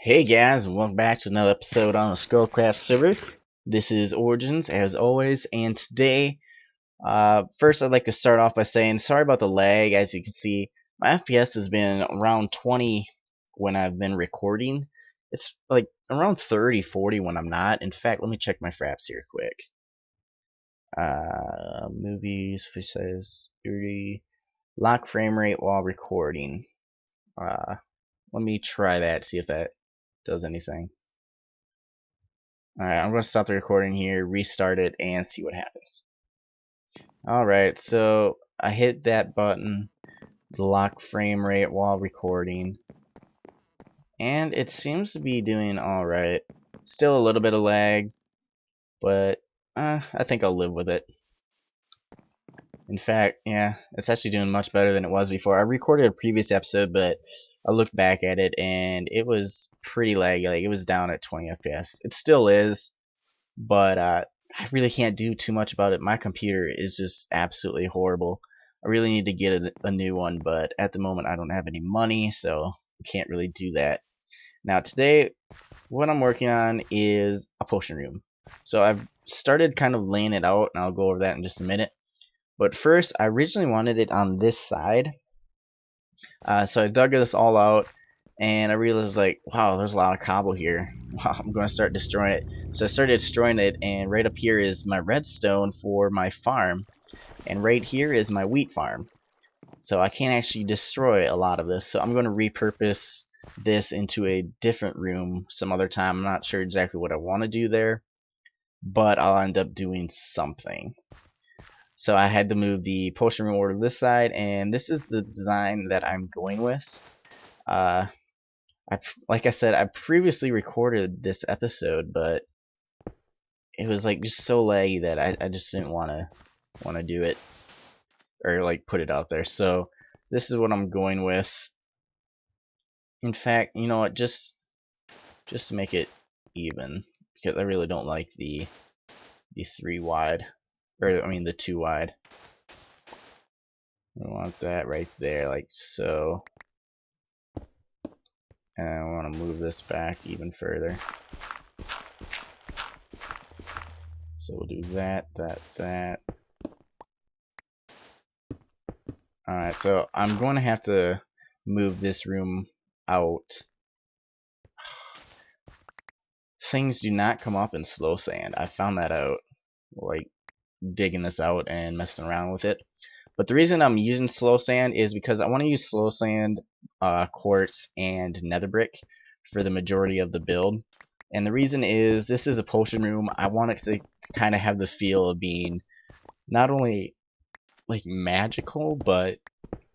Hey guys, and welcome back to another episode on the ScullCraft server. This is Originz, as always, and today, first I'd like to start off by saying sorry about the lag. As you can see, my FPS has been around 20 when I've been recording. It's like around 30, 40 when I'm not. In fact, let me check my fraps here quick. Movies, fish size 30, lock frame rate while recording. Let me try that, see if that does anything. Alright, I'm going to stop the recording here, restart it, and see what happens. Alright, so I hit that button, the lock frame rate while recording, and it seems to be doing alright. Still a little bit of lag, but I think I'll live with it. In fact, yeah, it's actually doing much better than it was before. I recorded a previous episode, but I looked back at it, and it was pretty laggy. Like, it was down at 20 FPS. It still is, but I really can't do too much about it. My computer is just absolutely horrible. I really need to get a new one, but at the moment I don't have any money, so I can't really do that. Now today, what I'm working on is a potion room. So I've started kind of laying it out, and I'll go over that in just a minute. But first, I originally wanted it on this side. So I dug this all out, and I realized, like, wow, there's a lot of cobble here. Wow, I'm going to start destroying it. So I started destroying it, and right up here is my redstone for my farm, and right here is my wheat farm. So I can't actually destroy a lot of this, so I'm going to repurpose this into a different room some other time. I'm not sure exactly what I want to do there, but I'll end up doing something. So I had to move the potion room over to this side, and this is the design that I'm going with. Like I said, I previously recorded this episode, but it was like just so laggy that I just didn't want to do it or like put it out there. So this is what I'm going with. In fact, you know what? Just to make it even, because I really don't like the 3 wide, or I mean the 2 wide. I want that right there, like so. And I want to move this back even further. So we'll do that. Alright, so I'm going to have to move this room out. Things do not come up in slow sand. I found that out, like, digging this out and messing around with it. But the reason I'm using slow sand is because I want to use slow sand, quartz, and nether brick for the majority of the build. And the reason is, this is a potion room. I want it to kind of have the feel of being not only like magical, but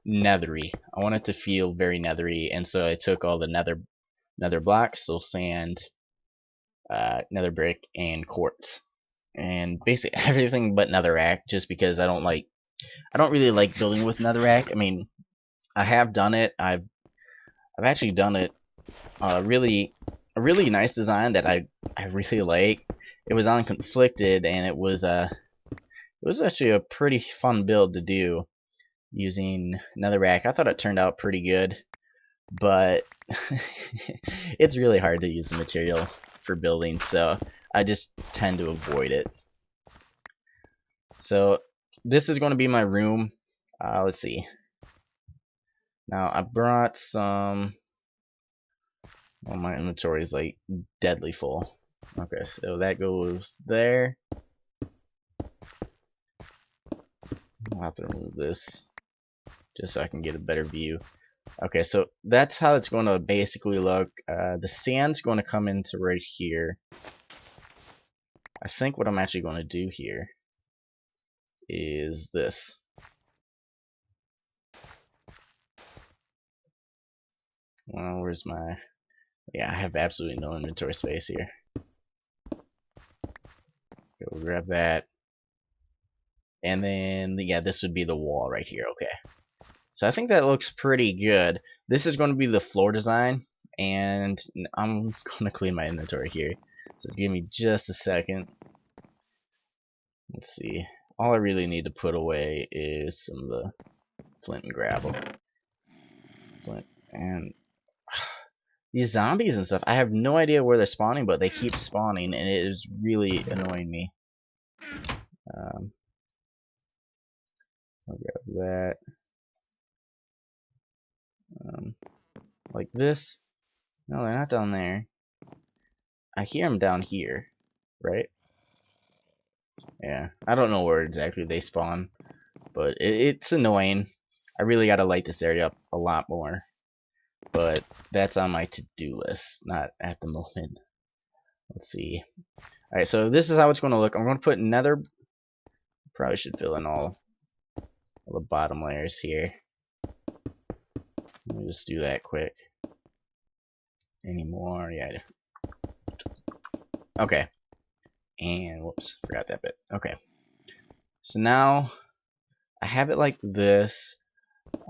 nethery. I want it to feel very nethery, and so I took all the nether blocks, so sand, nether brick, and quartz, and basically everything but netherrack, just because I don't really like building with netherrack. I mean, I have done it. I've actually done it. A really nice design that I really like. It was on Conflicted, and it was actually a pretty fun build to do using netherrack. I thought it turned out pretty good, but it's really hard to use the material for building, so I just tend to avoid it. So this is going to be my room. Let's see. Now I brought some. Well, my inventory is like deadly full. Okay, so that goes there. I'll have to remove this just so I can get a better view. Okay, so that's how it's going to basically look. The sand's going to come into right here. I think what I'm actually going to do here is this. Well, where's my... Yeah, I have absolutely no inventory space here. Go grab that. And then, yeah, this would be the wall right here. Okay. So I think that looks pretty good. This is going to be the floor design, and I'm going to clean my inventory here. So give me just a second. Let's see. All I really need to put away is some of the flint and gravel. Flint and... These zombies and stuff, I have no idea where they're spawning, but they keep spawning, and it is really annoying me. I'll grab that. Like this. No, they're not down there. I hear them down here, right? Yeah, I don't know where exactly they spawn, but it's annoying. I really gotta light this area up a lot more, but that's on my to-do list, not at the moment. Let's see. Alright, so this is how it's going to look. I'm going to put nether. Probably should fill in all the bottom layers here. Let me just do that quick. Any more? Yeah. Okay. And whoops, forgot that bit. Okay. So now I have it like this.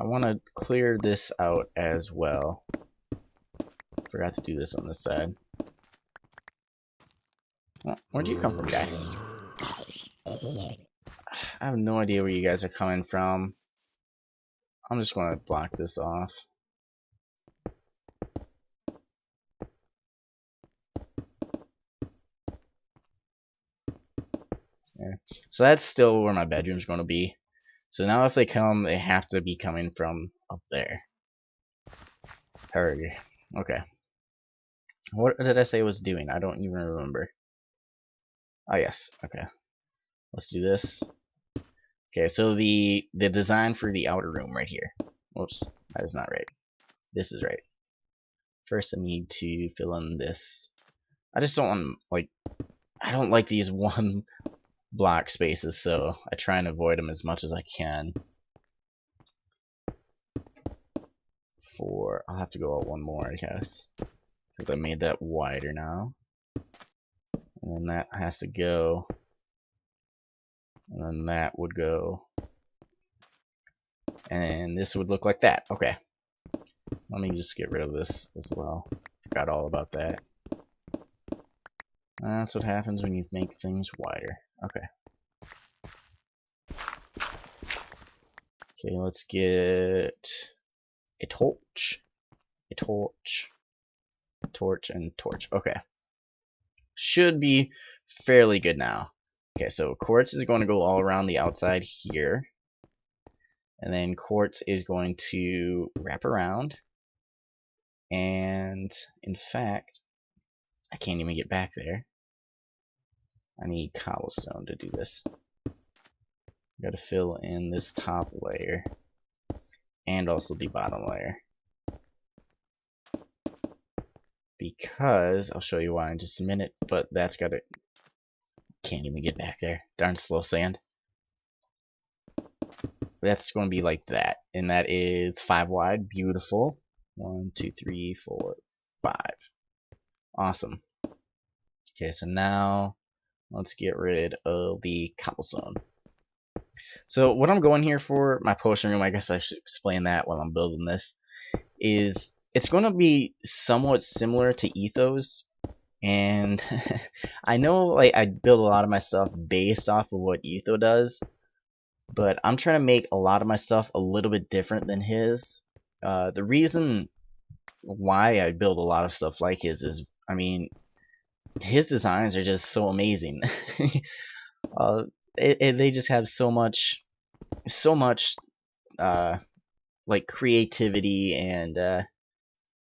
I want to clear this out as well. Forgot to do this on this side. Well, where'd you come from, guy? I have no idea where you guys are coming from. I'm just going to block this off. There. So that's still where my bedroom's going to be. So now if they come, they have to be coming from up there. Hurry. Okay. What did I say I was doing? I don't even remember. Oh, yes. Okay. Let's do this. Okay, so the design for the outer room right here. Whoops, that is not right. This is right. First I need to fill in this. I just don't want, like, I don't like these one block spaces, so I try and avoid them as much as I can. I'll have to go out one more, I guess, because I made that wider now. And then that has to go. And then that would go. And this would look like that. Okay. Let me just get rid of this as well. Forgot all about that. That's what happens when you make things wider. Okay. Okay, let's get a torch. A torch. A torch and torch. Okay. Should be fairly good now. Okay, so quartz is going to go all around the outside here. And then quartz is going to wrap around. And in fact, I can't even get back there. I need cobblestone to do this. Got to fill in this top layer and also the bottom layer. Because, I'll show you why in just a minute, but that's got to... Can't even get back there. Darn slow sand. That's going to be like that. And that is 5 wide. Beautiful. 1, 2, 3, 4, 5. Awesome. Okay, so now let's get rid of the cobblestone. So what I'm going here for, my potion room, I guess I should explain that while I'm building this, is it's going to be somewhat similar to Ethos. And I know like I build a lot of my stuff based off of what Etho does, but I'm trying to make a lot of my stuff a little bit different than his. The reason why I build a lot of stuff like his is, I mean, his designs are just so amazing. They just have so much like creativity and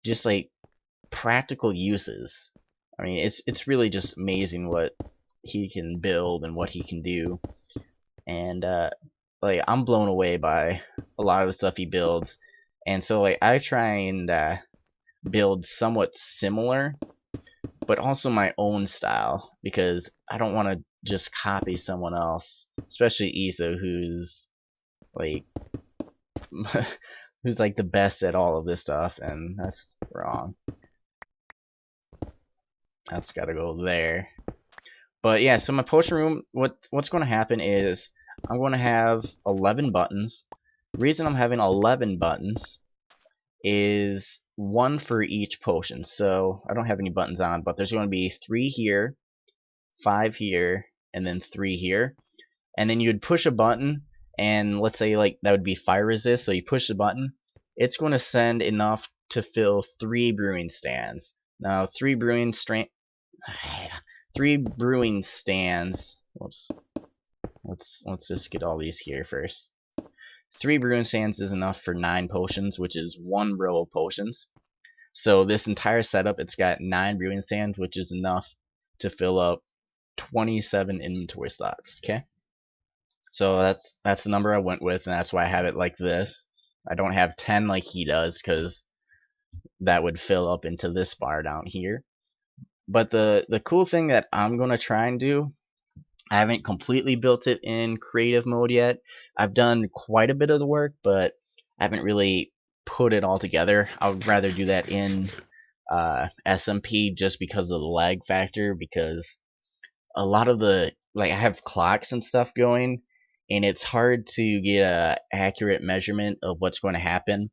just like practical uses. I mean, it's really just amazing what he can build and what he can do. And like I'm blown away by a lot of the stuff he builds. And so like I try and build somewhat similar, but also my own style, because I don't want to just copy someone else, especially Etho, who's like who's like the best at all of this stuff, and that's wrong. That's got to go there. But yeah, so my potion room, what's going to happen is I'm going to have 11 buttons. The reason I'm having 11 buttons is 1 for each potion. So I don't have any buttons on, but there's going to be 3 here, 5 here, and then 3 here. And then you would push a button, and let's say like that would be fire resist. So you push the button, it's going to send enough to fill 3 brewing stands. Now, 3 brewing stands. Whoops. Let's just get all these here first. 3 brewing stands is enough for 9 potions, which is 1 row of potions. So this entire setup, it's got 9 brewing stands, which is enough to fill up 27 inventory slots. Okay. So that's the number I went with, and that's why I have it like this. I don't have 10 like he does, because that would fill up into this bar down here. But the cool thing that I'm going to try and do, I haven't completely built it in creative mode yet. I've done quite a bit of the work, but I haven't really put it all together. I would rather do that in SMP just because of the lag factor, because a lot of the, like, I have clocks and stuff going, and it's hard to get a accurate measurement of what's going to happen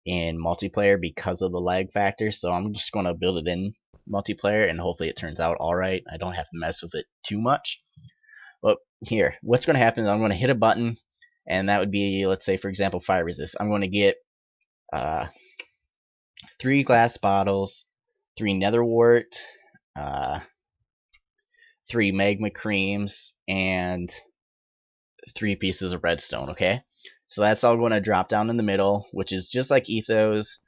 in multiplayer because of the lag factor. So I'm just going to build it in multiplayer, and hopefully it turns out all right. I don't have to mess with it too much. But here, what's going to happen is I'm going to hit a button, and that would be, let's say, for example, fire resist. I'm going to get 3 glass bottles, 3 nether wart, 3 magma creams, and 3 pieces of redstone. Okay, so that's all going to drop down in the middle, which is just like ethos,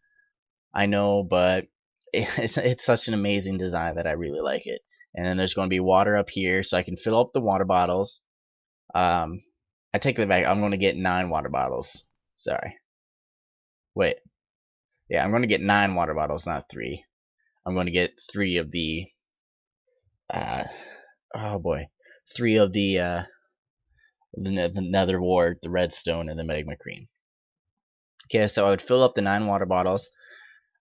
I know, but it's such an amazing design that I really like it. And then there's going to be water up here, so I can fill up the water bottles. I take that back. I'm going to get 9 water bottles. Sorry. Wait. Yeah, I'm going to get 9 water bottles, not 3. I'm going to get 3 of the oh boy, 3 of the nether wart, the redstone, and the magma cream. Okay, so I would fill up the 9 water bottles.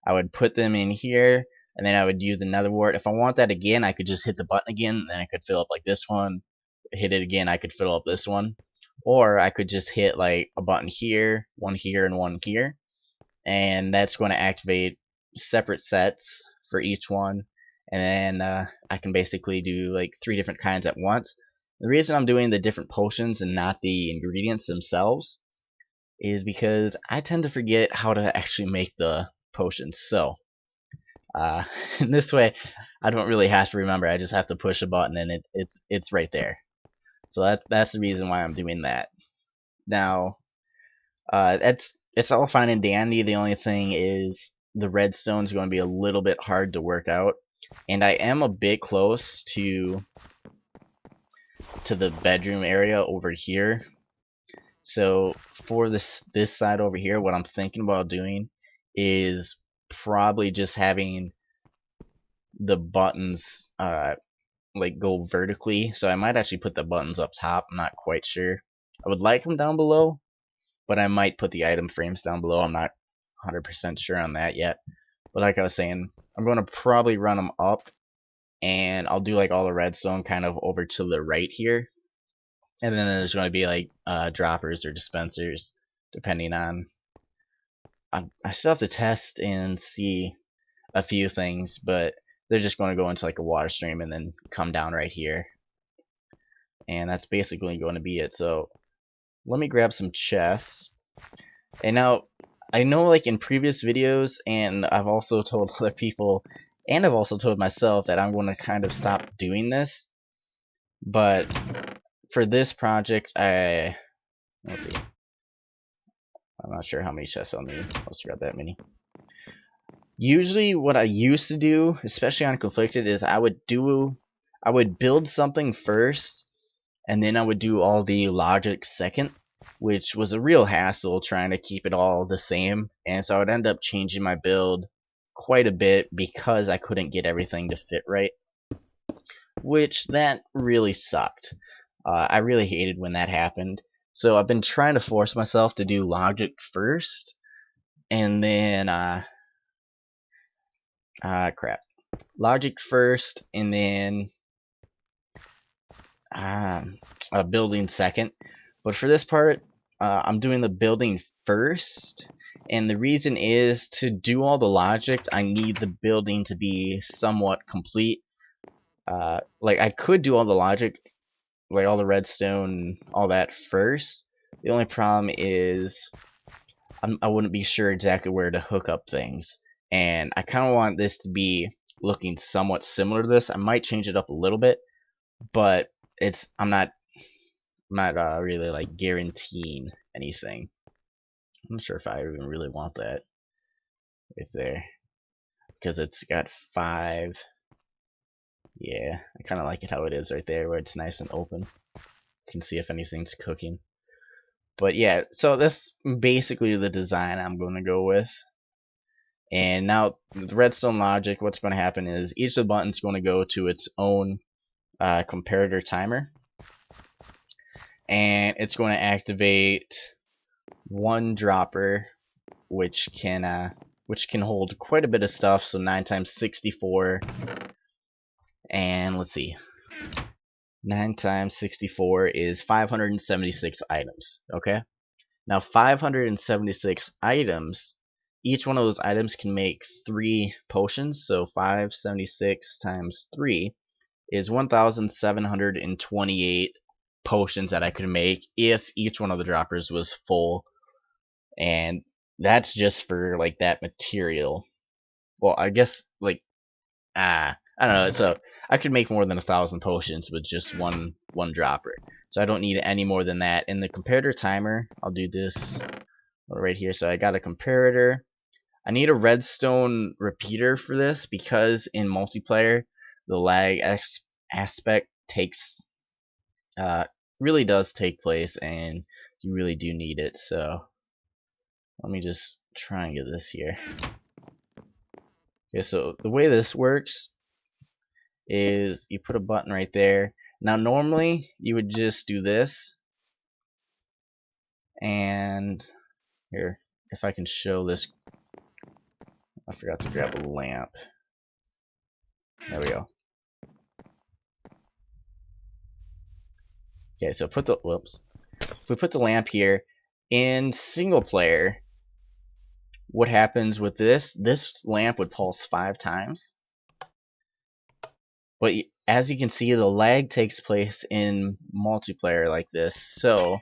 I would put them in here, and then I would use the nether wart. If I want that again, I could just hit the button again, and then I could fill up like this one. Hit it again, I could fill up this one. Or I could just hit like a button here, one here, and one here. And that's going to activate separate sets for each one. And then I can basically do like 3 different kinds at once. The reason I'm doing the different potions and not the ingredients themselves is because I tend to forget how to actually make the potions. So in this way, I don't really have to remember. I just have to push a button, and it's right there. So that's the reason why I'm doing that. Now, it's all fine and dandy. The only thing is the redstone is going to be a little bit hard to work out, and I am a bit close to the bedroom area over here. So for this side over here, what I'm thinking about doing is probably just having the buttons like go vertically. So I might actually put the buttons up top. I'm not quite sure. I would like them down below, but I might put the item frames down below. I'm not 100% sure on that yet. But like I was saying, I'm going to probably run them up, and I'll do like all the redstone kind of over to the right here. And then there's going to be like droppers or dispensers, depending on. I still have to test and see a few things, but they're just going to go into like a water stream and then come down right here. And that's basically going to be it. So let me grab some chests. And now, I know like in previous videos, and I've also told other people, and I've also told myself that I'm going to kind of stop doing this. But for this project, let's see. I'm not sure how many chests I'll need. I'll just grab that many. Usually what I used to do, especially on Conflicted, is I would build something first, and then I would do all the logic second, which was a real hassle trying to keep it all the same. And so I would end up changing my build quite a bit because I couldn't get everything to fit right, which that really sucked. I really hated when that happened. So I've been trying to force myself to do logic first, and then logic first, and then building second. But for this part, I'm doing the building first, and the reason is to do all the logic, I need the building to be somewhat complete. Like I could do all the logic, like all the redstone, all that first. The only problem is I wouldn't be sure exactly where to hook up things. and I kind of want this to be looking somewhat similar to this. I might change it up a little bit, but I'm not really like guaranteeing anything. I'm not sure if I even really want that right there, because it's got 5. Yeah, I kind of like it how it is right there, where it's nice and open. You can see if anything's cooking. But yeah, so that's basically the design I'm going to go with. And now with redstone logic, what's going to happen is each of the buttons is going to go to its own comparator timer, and it's going to activate one dropper, which can hold quite a bit of stuff. So 9 times 64, and let's see, 9 times 64 is 576 items. Okay, now 576 items. Each one of those items can make 3 potions. So 576 times 3 is 1,728 potions that I could make if each one of the droppers was full. And that's just for like that material. Well, I guess like I don't know. So I could make more than 1,000 potions with just one dropper. So I don't need any more than that. In the comparator timer, I'll do this right here. So I got a comparator. I need a redstone repeater for this because in multiplayer the lag aspect takes really does take place, and you really do need it. So let me just try and get this here. Okay, so the way this works is you put a button right there. Now normally you would just do this, and here, if I can show this, I forgot to grab a lamp. There we go. Okay, so if we put the lamp here in single player, what happens with this lamp would pulse 5 times. But as you can see, the lag takes place in multiplayer like this. So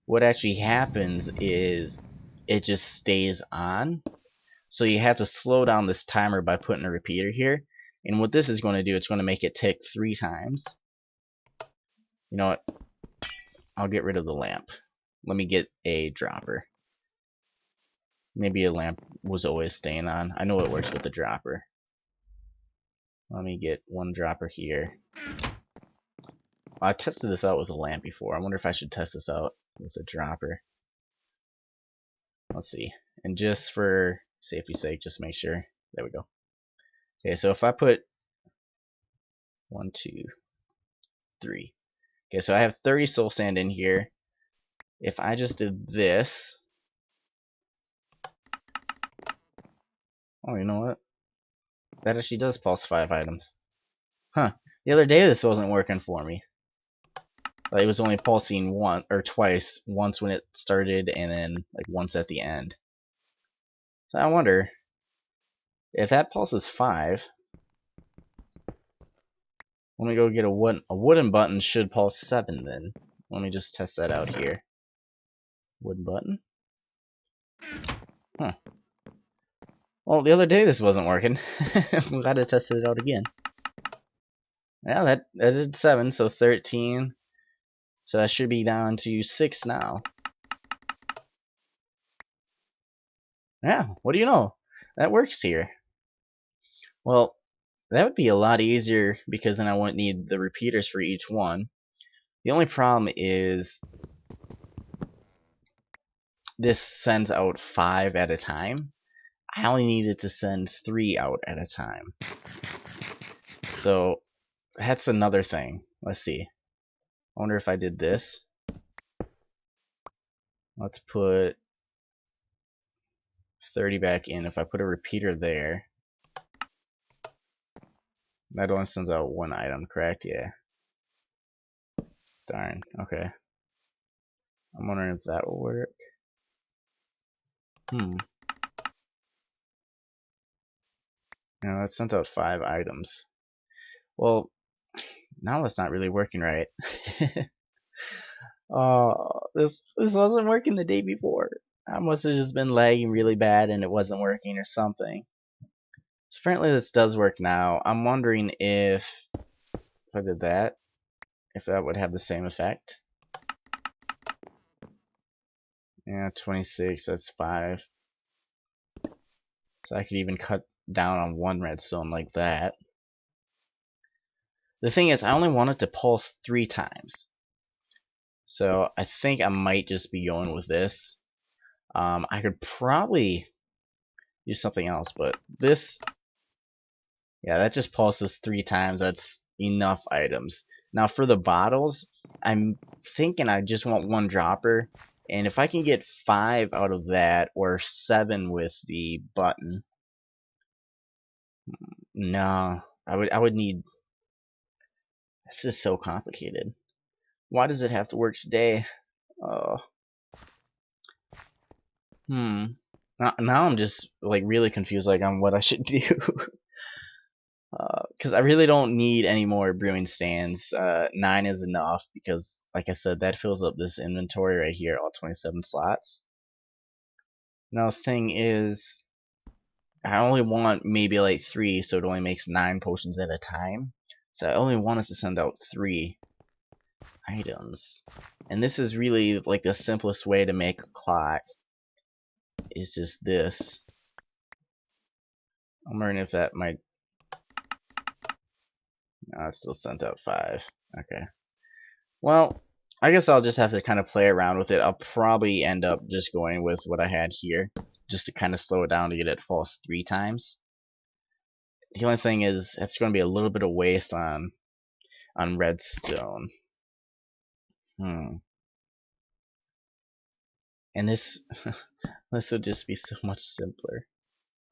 what actually happens is it just stays on. So you have to slow down this timer by putting a repeater here. And what this is going to do, it's going to make it tick 3 times. You know what? I'll get rid of the lamp. Let me get a dropper. Maybe a lamp was always staying on. I know it works with the dropper. Let me get one dropper here. I tested this out with a lamp before. I wonder if I should test this out with a dropper. Let's see. And just for safety's sake, just make sure. There we go. Okay, so if I put 1, 2, 3. Okay, so I have 30 soul sand in here. If I just did this. Oh, you know what? That actually does pulse 5 items. Huh. The other day this wasn't working for me. Like, it was only pulsing once or twice. Once when it started and then like once at the end. So I wonder if that pulses 5. Let me go get a wooden button should pulse 7 then. Let me just test that out here. Wooden button? Huh. Well, the other day this wasn't working. I'm glad I tested it out again. Yeah, that did 7, so 13. So that should be down to 6 now. Yeah, what do you know? That works here. Well, that would be a lot easier because then I wouldn't need the repeaters for each one. The only problem is this sends out 5 at a time. I only needed to send 3 out at a time. So that's another thing. Let's see. I wonder if I did this. Let's put 30 back in. If I put a repeater there, that only sends out 1 item, correct? Yeah. Darn. Okay. I'm wondering if that will work. No, that sent out 5 items. Well, now that's not really working right. Oh, this wasn't working the day before. I must have just been lagging really bad and it wasn't working or something. So apparently this does work now. I'm wondering if I did that, if that would have the same effect. Yeah, 26, that's 5. So I could even cut down on 1 redstone like that. The thing is, I only want it to pulse 3 times. So I think I might just be going with this. I could probably use something else, but this, yeah, that just pulses 3 times. That's enough items. Now for the bottles, I'm thinking I just want 1 dropper, and if I can get 5 out of that, or 7 with the button, no, I would need. This is so complicated. Why does it have to work today? Oh, Now I'm just like really confused, like on what I should do. Because I really don't need any more brewing stands. 9 is enough because, like I said, that fills up this inventory right here, all 27 slots. Now the thing is, I only want maybe like 3, so it only makes 9 potions at a time. So I only wanted to send out 3 items. And this is really like the simplest way to make a clock. Is just this. I'm wondering if that might. No, it still sent out 5. Okay. Well, I guess I'll just have to kind of play around with it. I'll probably end up just going with what I had here, just to kind of slow it down to get it pulse 3 times. The only thing is, it's going to be a little bit of waste on redstone. And this this would just be so much simpler.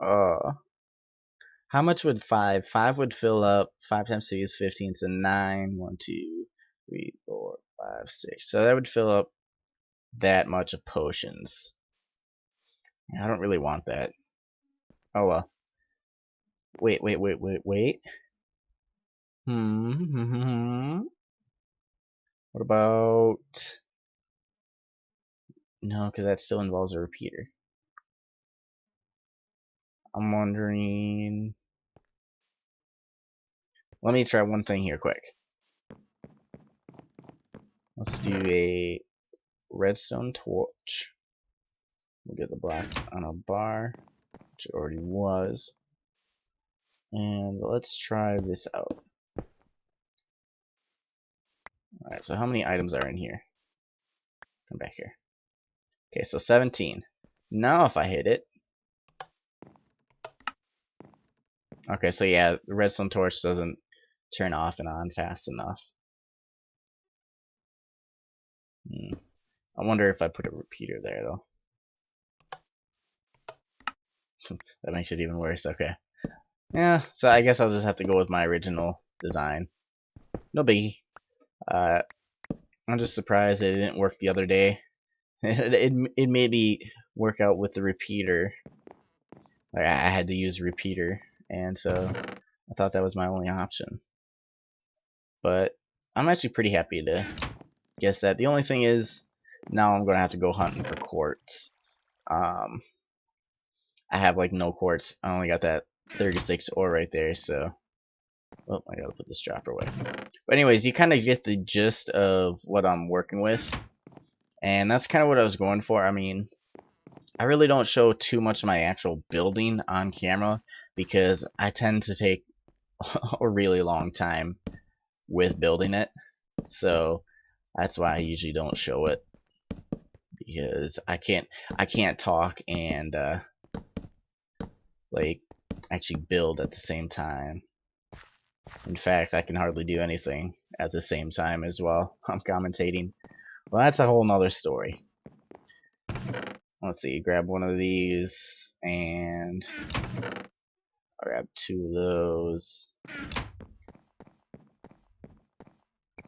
How much would 5? 5 would fill up. 5 times 3 is 15, so 9. 1, 2, 3, 4, 5, 6. So that would fill up that much of potions. I don't really want that. Oh well. Wait. What about... No, because that still involves a repeater. I'm wondering... Let me try one thing here quick. Let's do a redstone torch. We'll get the block on a bar, which it already was. And let's try this out. Alright, so how many items are in here? Come back here. Okay, so 17. Now if I hit it... Okay, so yeah, the redstone torch doesn't turn off and on fast enough. I wonder if I put a repeater there, though. That makes it even worse. Okay. Yeah, so I guess I'll just have to go with my original design. No biggie. I'm just surprised it didn't work the other day. It made me work out with the repeater. Like I had to use a repeater, and so I thought that was my only option. But I'm actually pretty happy to guess that. The only thing is, now I'm gonna have to go hunting for quartz. I have like no quartz. I only got that 36 ore right there, so... Oh, I gotta put this dropper away. But anyways, you kind of get the gist of what I'm working with. And that's kind of what I was going for. I mean, I really don't show too much of my actual building on camera because I tend to take a really long time with building it. So that's why I usually don't show it, because I can't talk and like actually build at the same time. In fact, I can hardly do anything at the same time as well. I'm commentating. Well, that's a whole nother story. Let's see, grab one of these, and I'll grab 2 of those.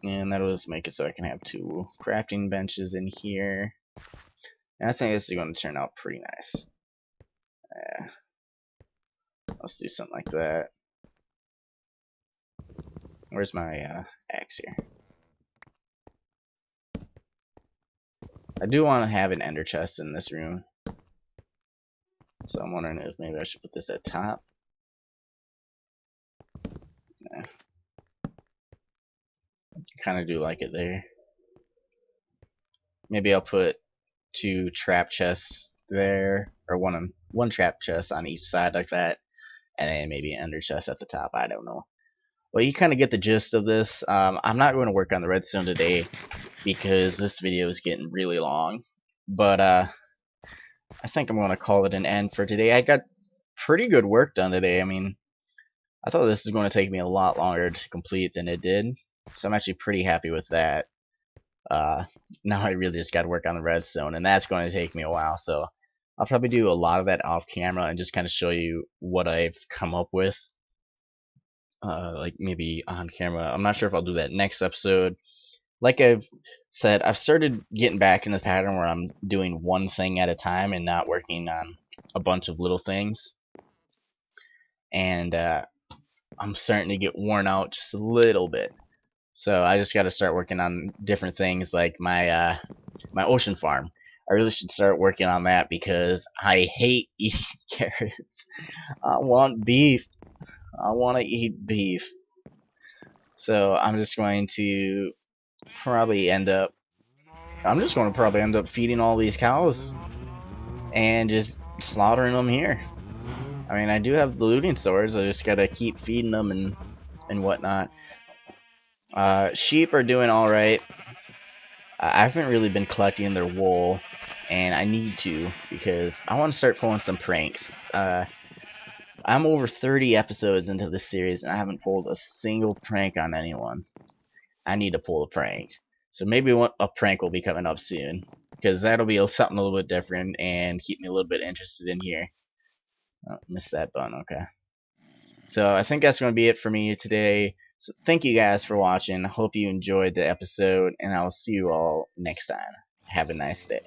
And that'll just make it so I can have 2 crafting benches in here. And I think this is going to turn out pretty nice. Yeah. Let's do something like that. Where's my axe here? I do want to have an ender chest in this room. So I'm wondering if maybe I should put this at top. Kind of do like it there. Maybe I'll put 2 trap chests there, or one trap chest on each side like that, and then maybe an under chest at the top. I don't know. Well, you kind of get the gist of this. I'm not going to work on the redstone today because this video is getting really long. But I think I'm going to call it an end for today. I got pretty good work done today. I mean, I thought this was going to take me a lot longer to complete than it did. So I'm actually pretty happy with that. Now I really just got to work on the redstone, and that's going to take me a while. So I'll probably do a lot of that off camera and just kind of show you what I've come up with. Like maybe on camera. I'm not sure if I'll do that next episode. Like I've said, I've started getting back in the pattern where I'm doing one thing at a time and not working on a bunch of little things. And I'm starting to get worn out just a little bit. So I just got to start working on different things like my my ocean farm. I really should start working on that because I hate eating carrots. I want beef. I want to eat beef. So I'm just going to probably end up feeding all these cows and just slaughtering them here. I mean, I do have the looting stores. I just gotta keep feeding them and whatnot. Sheep are doing all right. I haven't really been collecting their wool, and I need to because I want to start pulling some pranks. I'm over 30 episodes into this series, and I haven't pulled a single prank on anyone. I need to pull a prank. So maybe a prank will be coming up soon, because that'll be something a little bit different and keep me a little bit interested in here. Oh, missed that button, okay. So I think that's going to be it for me today. So thank you guys for watching. I hope you enjoyed the episode, and I'll see you all next time. Have a nice day.